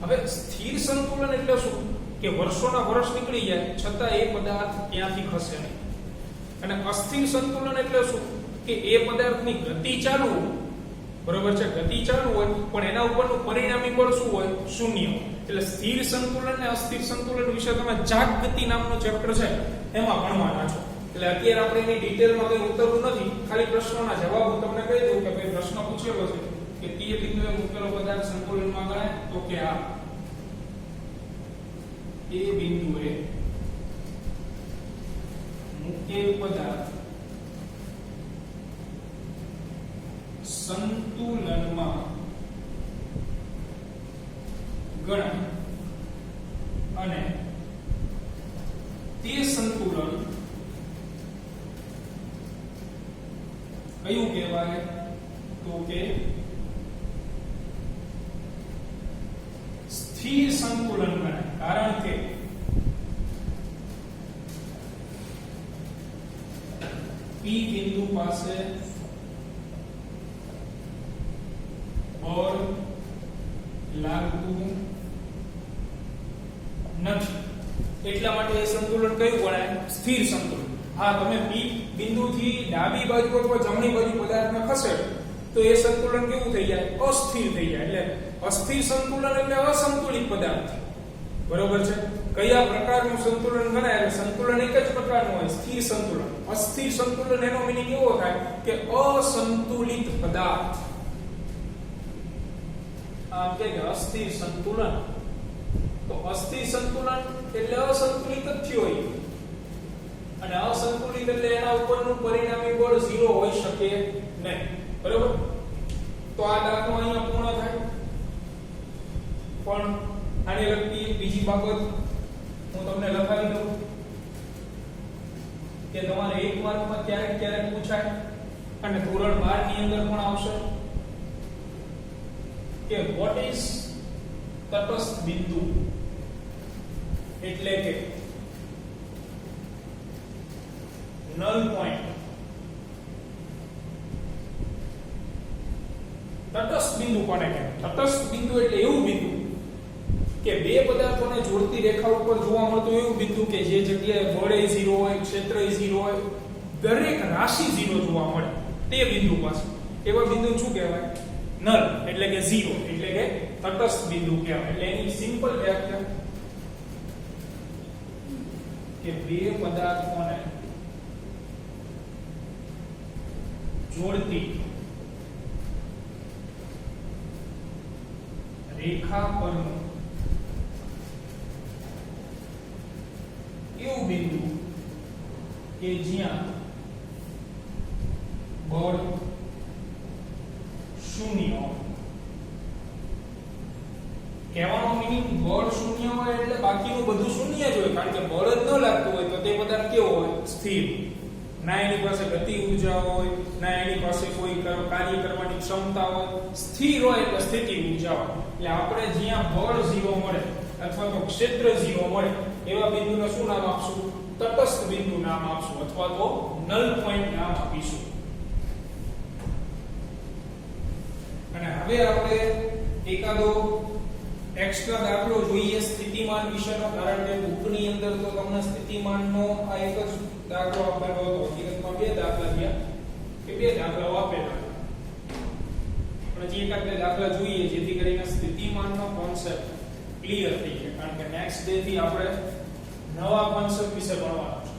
[SPEAKER 1] હવે સ્થિર સંતુલન એટલે શું કે વર્ષોના વર્ષ નીકળી જાય છતાં એ પદાર્થ ત્યાંથી ખસે નહીં. અને અસ્થિર સંતુલન એટલે શું કે એ પદાર્થની ગતિ ચાલુ હોય, બરોબર છે, ગતિ ચાલુ હોય પણ એના ઉપરનું પરિણામી બળ શું હોય? શૂન્ય. એટલે સ્થિર સંતુલન ને અસ્થિર સંતુલન વિશે તમે જાગગતિ નામનો ચેપ્ટર છે એમાં ભણવાના છો. એટલે અત્યારે આપણે એની ડિટેલમાં કઈ ઉતરવું નથી, ખાલી પ્રશ્નોના જવાબ હું તમને કહી દઉં કે ભાઈ પ્રશ્ન પૂછેલો છે કે તે બિંદુએ મૂકેલો પદાર્થ સંતુલનમાં ગણાય તો કે આ એ બિંદુએ મૂકેલ પદાર્થ સંતુલનમાં ગણાય અને તે સંતુલન કયું કહેવાય? તો કે સ્થિર સંતુલન ગણાય. કારણ કે P બિંદુ પાસે બળ લાગતું નથી એટલા માટે એ સંતુલન કયું ગણાય? સ્થિર સંતુલન. હા, તમે P બિંદુથી ડાબી બાજુ અથવા જમણી બાજુ પદાર્થને ખસેડો તો એ સંતુલન કેવું થઈ જાય? અસ્થિર થઈ જાય. એટલે અસ્થિર સંતુલન એટલે અસંતુલિત પદાર્થ, બરોબર છે. કયા પ્રકારનું સંતુલન ગણાય? એટલે સંતુલન એક જ પ્રકારનું હોય, સ્થિર સંતુલન. અસ્થિર સંતુલન એનો મીનિંગ એવો થાય કે અસંતુલિત પદાર્થ. આમ કે અસ્થિર સંતુલન, તો અસ્થિર સંતુલન એટલે અસંતુલિત જ થયો હોય અને અસંતુલિત એટલે એના ઉપરનું પરિણામી બળ 0 હોઈ શકે નહીં, બરોબર. તો આ દાખલો અહીંયા પૂર્ણ થાય. પણ આને લગતી બીજી બાબત હું તમને લખાવી દઉં કે તમારે એક માર્કમાં ક્યારેક પૂછાય અને ધોરણ 12 ની અંદર પણ આવશે કે what is તટસ્થ બિંદુ એટલે કે નલ પોઈન્ટ. તટસ્થ બિંદુ કોને કહેવાય? તટસ્થ બિંદુ એટલે એવું બિંદુ કે બે પદાર્થોને જોડતી રેખા ઉપર જોવા મળતું એવું બિંદુ કે જે જગ્યાએ બળ 0 હોય, ક્ષેત્ર 0 હોય, દરેક રાશિ 0 જોવા મળે તે બિંદુ પાસે. એવા બિંદુ શું કહેવાય? નલ એટલે કે 0 એટલે કે તટસ્થ બિંદુ કહેવાય. એટલે એની સિમ્પલ વ્યાખ્યા કે બે પદાર્થોને જોડતી રેખા પરનું એવું બિંદુ કે જ્યાં બળ શૂન્ય હોય. કહેવાનો મીનિંગ બળ શૂન્ય હોય એટલે બાકીનું બધું શૂન્ય જ હોય, કારણ કે બળ જ ન લાગતું હોય તો તે પદાર્થ કેવો હોય? સ્થિર. ના એની પાસે ગતિ ઊર્જા હોય, ના એની પાસે કોઈ કાર્ય કરવાની ક્ષમતા હોય. સ્થિર હોય એટલે સ્થિતિ ઊર્જા હોય. એટલે આપણે જ્યાં બળ 0 મળે અથવા તો ક્ષેત્ર 0 મળે એવા બિંદુને શું નામ આપશું? તટસ્થ બિંદુ નામ આપશું અથવા તો નલ પોઈન્ટ નામ આપીશું. અને હવે આપણે એકાદો એક્સ્ટ્રા દાખલો જોઈએ સ્થિતિમાન વિશેનો, કારણ કે બુકની અંદર તો તમને સ્થિતિમાનનો આ એક જ દાખલો આપેલો હતો. હકીકતમાં બે દાખલા થયા. કે બે દાખલાઓ આપેલા પણ હજી એકાદ બે દાખલા જોઈએ જેથી કરીને સ્થિતિમાનનો કોન્સેપ્ટ ક્લિયર થઈ જાય કારણ કે નેક્સ્ટ ડે થી આપણે નવા કોન્સેપ્ટ વિશે ભણવાનું છે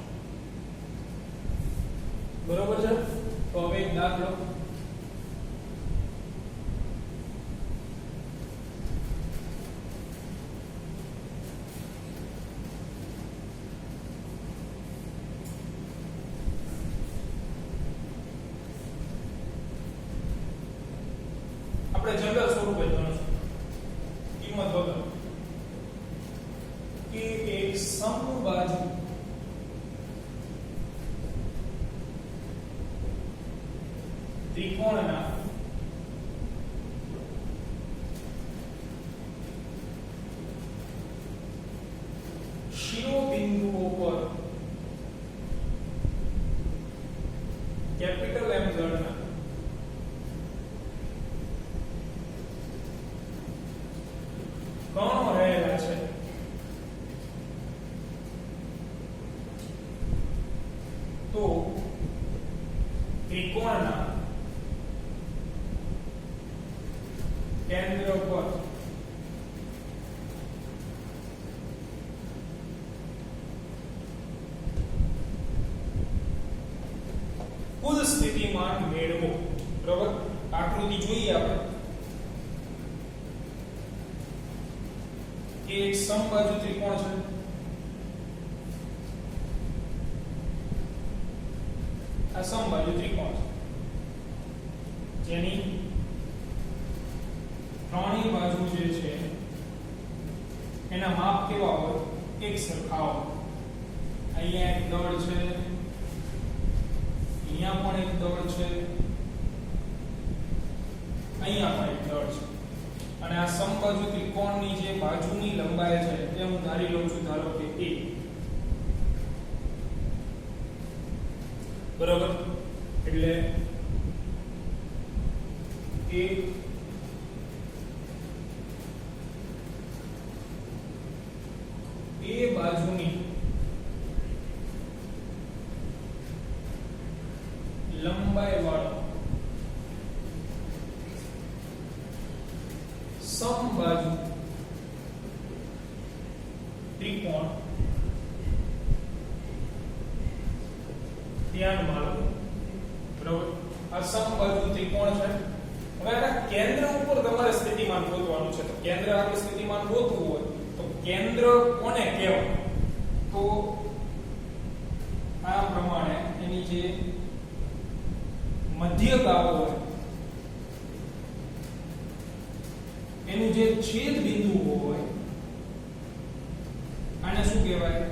[SPEAKER 1] બરોબર છે તો હવે એક દાખલો આપણે જનરલ સ્વરૂપે ગણશું કિંમત વગર કે એક સમબાજુ ત્રિકોણના શિરોબિંદુઓ પર કેપિટલ M દળના કોણ રહેલા છે તો ત્રિકોણના કેન્દ્ર પર કુલ સ્થિતિમાન મેળવો બરાબર આકૃતિ જોઈએ આપણે કે એક સમબાજુ ત્રિકોણ છે આ સમબાજુ ત્રિકોણ છે જેની ત્રણેય બાજુ જે છે એના માપ કેવા હોય એક સરખા હોય અહીંયા એક દળ છે અહીંયા પણ એક દળ છે અહીંયા પણ એક દળ છે અને આ સમબાજુ ત્રિકોણની જે બાજુની લંબાઈ છે તે હું ધારી લઉં છું ધારો કે a બરાબર એટલે એ બાજુની લંબાઈ વાળો સમબાજુ ત્રિકોણ ધ્યાનમાં લો બરાબર આ સમબાજુ ત્રિકોણ છે હવે આના કેન્દ્ર ઉપર તમારે સ્થિતિમાન શોધવાનું છે તો કેન્દ્ર આપણે સ્થિતિમાન શોધવું હોય તો કેન્દ્ર કોને કહેવાય તો આ પ્રમાણે એની જે મધ્યગાળો હોય એનું જે છેદ બિંદુ હોય આને શું કહેવાય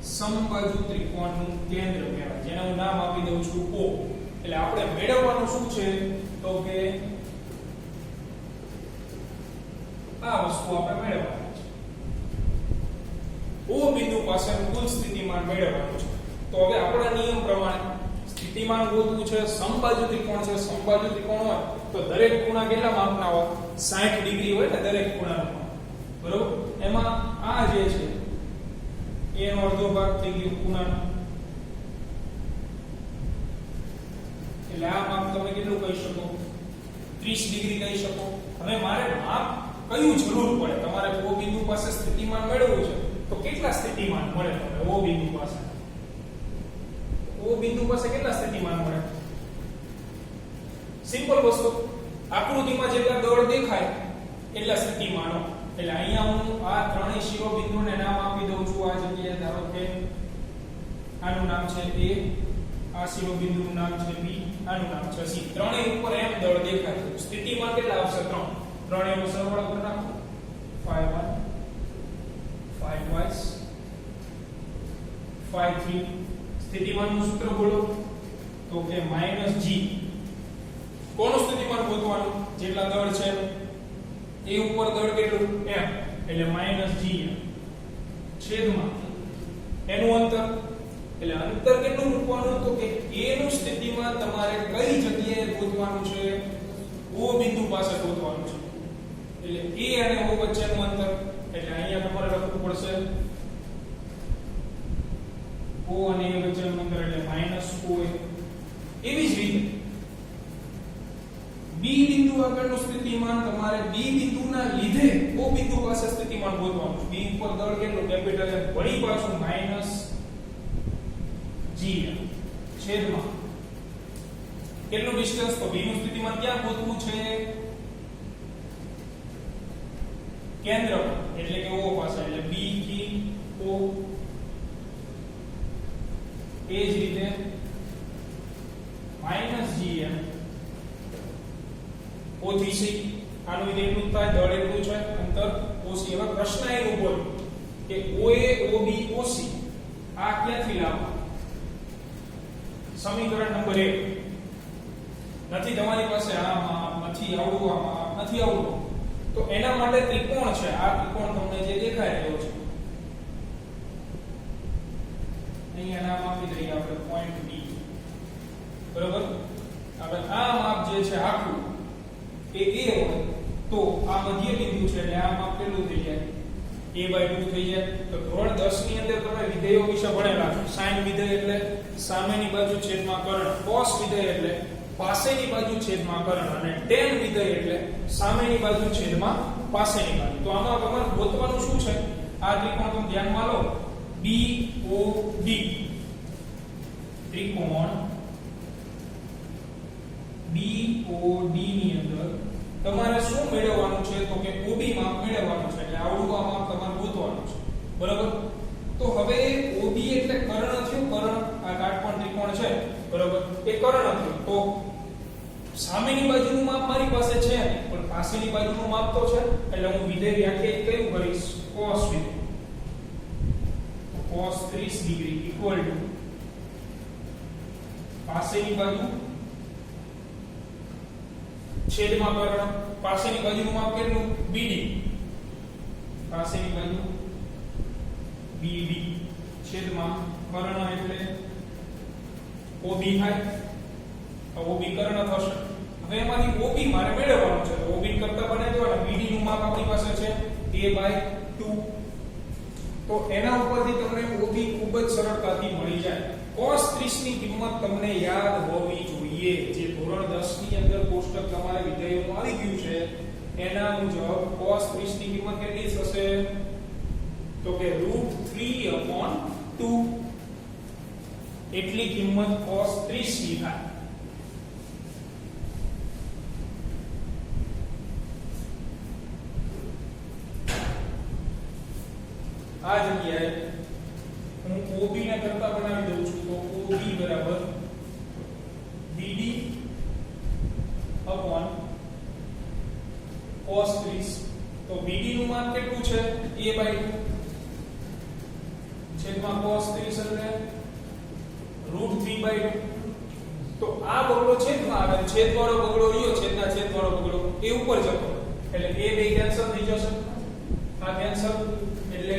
[SPEAKER 1] સમબાજુ ત્રિકોણનું કેન્દ્ર કહેવાય જેને હું નામ આપી દઉં છું O એટલે આપણે મેળવવાનું શું છે તો કે આ વસ્તુ આપણે મેળવવાની છે O બિંદુ પાસેનું કુલ સ્થિતિમાન મેળવવાનું છે તો હવે આપણા નિયમ પ્રમાણે સ્થિતિમાન ગોતવું છે સમબાજુ ત્રિકોણ છે સમબાજુ ત્રિકોણ હોય તો દરેક ખૂણા કેટલા માપના હોય 60 ડિગ્રી હોય ને દરેક ખૂણાનો બરોબર એમાં આ જે છે એનો અડધો ભાગ થઈ ગયો ખૂણાનો એટલે આ માપ તમે કેટલું કહી શકો 30 ડિગ્રી કહી શકો હવે મારે માપ કયું જરૂર પડે તમારે O બિંદુ પાસે સ્થિતિમાન મેળવવું છે તો કેટલા સ્થિતિમાન મળે તમને O બિંદુ પાસે O બિંદુ પાસે કેટલા સ્થિતિમાન મળે સિમ્પલ વસ્તુ આકૃતિમાં જેટલા દળ દેખાય એટલા સ્થિતિમાનો એટલે અહીંયા હું આ ત્રણેય શિરોબિંદુને નામ આપી દઉં છું આ જગ્યાએ ધારો કે આનું નામ છે A આ શિરોબિંદુનું નામ છે B આનું નામ છે C ત્રણેય ઉપર M દળ દેખાય છે સ્થિતિમાન કેટલા આવશે 3 ત્રણેયનો સરવાળો કરી નાખો 5 1 5 2 5 3 સ્થિતિમાનનું સૂત્ર બોલો તો કે -g કોનું સ્થિતિમાન ગોતવાનું જેટલા દળ છે એ ઉપર દળ કેટલું m એટલે -g છેદમાં એનું અંતર એટલે અંતર કેટલું મૂકવાનું તો કે a નું સ્થિતિમાન તમારે કઈ જગ્યાએ ગોતવાનું છે O બિંદુ પાસે ગોતવાનું છે એટલે a અને O વચ્ચેનું અંતર એટલે અહીંયા તમારે લખવું પડશે O અને A વચ્ચેનું અંતર એટલે -OA એવી જ રીતે બી બિંદુ આગળનું સ્થિતિમાન તમારે બી બિંદુના લીધે ઓ બિંદુ પાસે સ્થિતિમાન ગોતવાનું છે. બી ઉપર દળ કેટલું કેપિટલ છે વળી પાછું માઈનસ જી છેદમાં કેટલું ડિસ્ટન્સ તો બી નું સ્થિતિમાન ક્યાં ગોતવું છે કેન્દ્ર એટલે કે ઓ પાસે એટલે બી થી ઓ એ જ રીતે માઈનસ જીએમ ઓ થી સી આનું વિધેય એટલું થાય દળ એટલું છે અંતર ઓસી. હવે પ્રશ્ન એ ઉભો કે ઓએ ઓબી ઓસી આ ક્યાંથી લાવવા સમીકરણ નંબર 1 નથી તમારી પાસે આ માપ નથી આવડું આ માપ નથી આવડું તો એના માટે ત્રિકોણ છે. આ ત્રિકોણ તમને જે દેખાઈ રહ્યો છે અહીંયા નામ આપી દઈએ આપણે પોઈન્ટ બી બરોબર. હવે આ માપ જે છે આખું એ a હોય તો આ મધ્ય બિંદુ છે એટલે આ માપ કેટલું થઈ જાય a/2 થઈ જાય. તો ધોરણ 10 ની અંદર તમે વિધેયો વિશે ભણેલા છો. sin વિધેય એટલે સામેની બાજુ છેદમાં કર્ણ, cos વિધેય એટલે પાસેની બાજુ છેદમાં કર્ણ અને tan વિધેય એટલે સામેની બાજુ છેદમાં પાસેની બાજુ. તો આમાં તમારે ગોતવાનું શું છે આ ત્રિકોણ તમે ધ્યાનમાં લો BOD ત્રિકોણ BOD ની અંદર તમારે શું મેળવવાનું છે તો કે OB માપ મેળવવાનું છે એટલે આવડું આ માપ તમારે ગોતવાનું છે બરાબર. તો હવે OB એટલે કર્ણ થયું. કર્ણ આ કાટકોણ ત્રિકોણ છે બરાબર એ કર્ણ થયું. તો સામેની બાજુનું માપ મારી પાસે છે પણ પાસેની બાજુનું માપ તો છે એટલે હું વિધેય વ્યાખ્યાયિત કયું કરીશ cos વિધેય. cos 30 ડિગ્રી ઇક્વલ ટુ પાસેની બાજુ છેદમાં કર્ણ. પાસેની બાજુનું માપ કેટલું BD પાસેની બાજુ BD છેદમાં કર્ણ એટલે OB થાય. OB કર્ણ થશે. હવે એમાંથી OB મારે મેળવવાનું છે તો OB કરતા બને તો અને BD નું માપ આપણી પાસે છે a/2 તો એના ઉપરથી તમને OB ખૂબ જ સરળતાથી મળી જાય. cos 30 ની કિંમત તમને યાદ હોવી જોઈએ. જે ધોરણ 10 ની અંદર કોષ્ટક તમારે વિધેયોનું આવી ગયું છે એના મુજબ cos 30 ની કિંમત કેટલી થશે તો કે √3/2 એટલી કિંમત cos 30 ની થાય. આ જગ્યાએ હું OB ને કરતા બનાવી દઉં છું તો OB બરાબર BD cos 30. તો BD નું માપ કેટલું છે a/2 છેદમાં cos 30 એટલે √3/2. તો આ બગડો છેદમાં આવે છેદવાળો બગડો રહ્યો છેદના છેદવાળો બગડો એ ઉપર જતો એટલે એ બે કેન્સલ થઈ જશે. આ કેન્સલ એટલે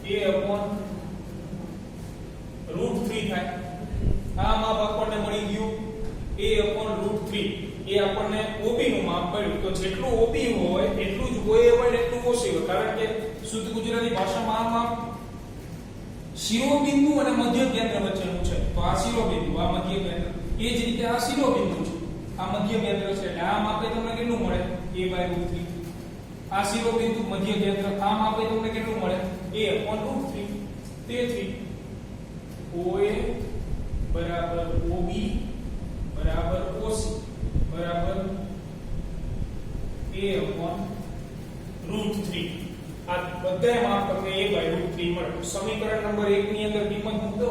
[SPEAKER 1] a/√3 થાય. આ માપ આપણને મળી ગયું a/√3. એ આપણને OB નું માપ મળ્યું. તો જેટલું OB હોય એટલું જ OA હોય એટલું ઓછી હોય કારણ કે શુદ્ધ ગુજરાતી ભાષામાં આ માપ શિરોબિંદુ અને મધ્ય કેન્દ્ર વચ્ચેનું છે. તો આ શિરોબિંદુ આ મધ્ય કેન્દ્ર એ જ રીતે આ શિરોબિંદુ છે આ મધ્ય કેન્દ્ર છે એટલે આ માપે તમને કેટલું મળે a/√3. આ શિરોબિંદુ મધ્ય કેન્દ્ર આ માપે તમને કેટલું મળે a/√3. તેથી OA બરાબર OB બરાબર OC બરાબર a/√3. આ બધા માપ તમને a/√3 મળે. સમીકરણ નંબર 1 ની અંદર કિંમત મૂકો.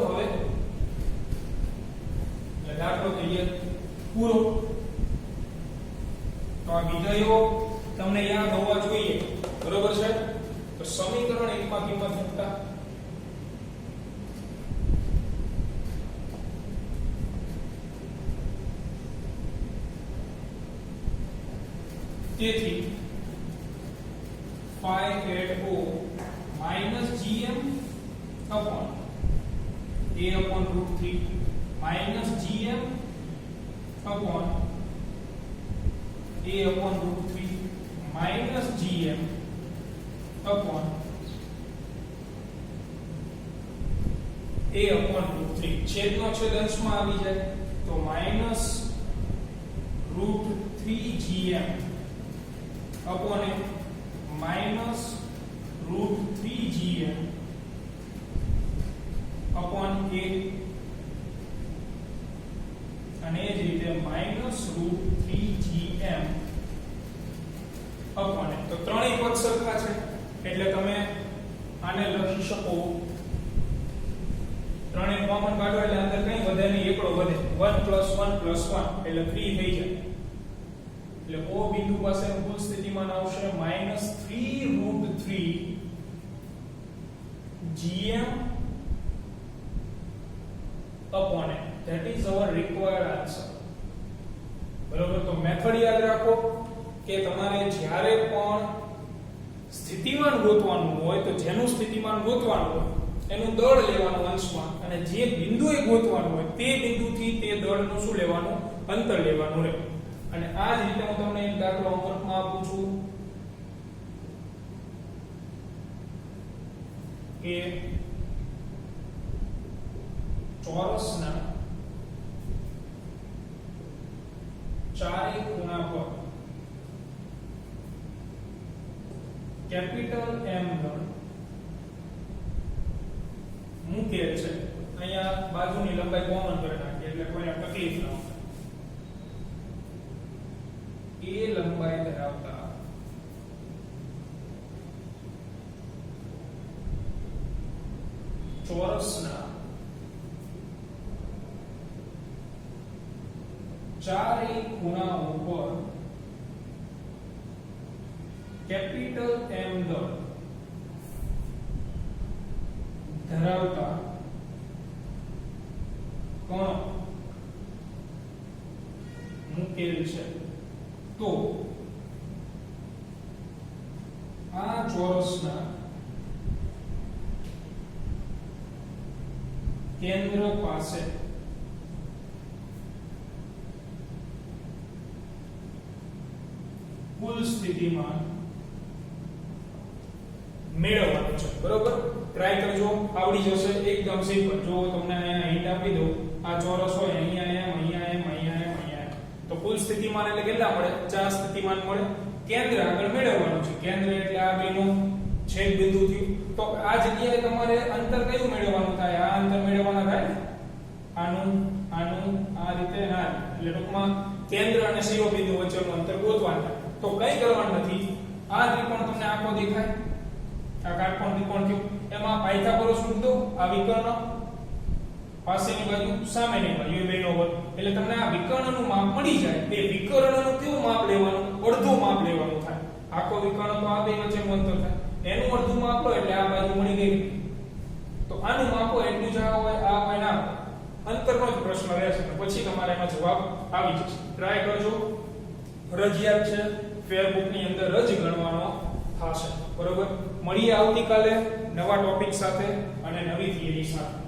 [SPEAKER 1] હવે દાખલો થઈએ પૂરો. તો આ વિધેયો તમને યાદ હોવા જોઈએ બરોબર છે. તો સમીકરણ 1 માં કિંમત મૂકતા તેથી phi at O minus gm upon a/√3 minus gm upon a/√3 minus gm upon a/√3 છેદનો છેદ અંશમાં આવી જાય તો -√3gm upon a -√3gm upon a અને એ જ રીતે -√3gm upon a તો ત્રણેય પદ સરખા છે એટલે તમે આને લખી શકો ત્રણેય કોમન કાઢો એટલે અંદર કઈ વધે નહીં એકડો વધે 1 + 1 + 1 એટલે 3 થઈ જાય એટલે O બિંદુ પાસેનું કુલ સ્થિતિમાન આવશે -3√3 gm upon a that is our required answer બરોબર તો મેથડ યાદ રાખો કે તમારે જ્યારે પણ સ્થિતિમાન ગોતવાનું હોય તો જેનું સ્થિતિમાન ગોતવાનું હોય એનું દળ લેવાનું અંશમાં અને જે બિંદુએ ગોતવાનું હોય તે બિંદુથી તે દળનું શું લેવાનું અંતર લેવાનું રહે અને આ જ રીતે હું તમને એક દાખલો હોમવર્કમાં આપું છું કે ચોરસના ચારે ખૂણા પર કેપિટલ M દળ મૂકેલ છે અહીંયા બાજુની લંબાઈ કોમન કરી નાખીએ એટલે કોઈને તકલીફ ન હોય એ લંબાઈ ધરાવતા ચોરસના ચારે ખૂણાઓ પર કેપિટલ M દળ ધરાવતા કોણ મૂકેલ છે તો આ ચોરસના કેન્દ્ર પાસે કુલ સ્થિતિમાન મેળવવાનું છે બરોબર ટ્રાય કરજો આવડી જશે એકદમ સિમ્પલ જો તમને અહીંયા હિન્ટ આપી દઉં આ ચોરસ હોય અહીંયા તો કુલ સ્થિતિમાન એટલે કેટલા મળે 4 સ્થિતિમાન મળે કેન્દ્ર આગળ મેળવવાનું છે કેન્દ્ર એટલે આ બેનું છેદ બિંદુથી તો આ જગ્યાએ તમારે અંતર કયું મેળવવાનું થાય આ અંતર મેળવવાના થાય આનું આ રીતે ના એટલે ટૂંકમાં કેન્દ્ર અને શિરોબિંદુ વચ્ચેનું અંતર ગોતવાનું તો કઈ કરવાનું નથી આ ત્રિકોણ તમને આખો દેખાય આ કાટકોણ ત્રિકોણ થયું એમાં પાયથાગોરસ મૂકી દો આ વિકર્ણ પાસેની બાજુ સામેની બાજુ એ બેનો વર્ગ એટલે તમને આ વિકર્ણનું માપ મળી જાય તે વિકર્ણનું કેવું માપ લેવાનું અડધું માપ લેવાનું થાય આખો વિકર્ણ તો આ બે વચ્ચેનું અંતર થાય એનું અડધું માપ લો એટલે આ બાજુ મળી ગઈ તો આનું માપો એટલું જ હોય આ હોય ના અંતરનો જ પ્રશ્ન રહેશે પછી તમારે એનો જવાબ આવી જશે ટ્રાય કરજો ફરજિયાત છે ફેરબુક ની અંદર જ ગણવાનો થશે બરોબર મળીએ આવતીકાલે નવા ટોપિક સાથે અને નવી થિયરી સાથે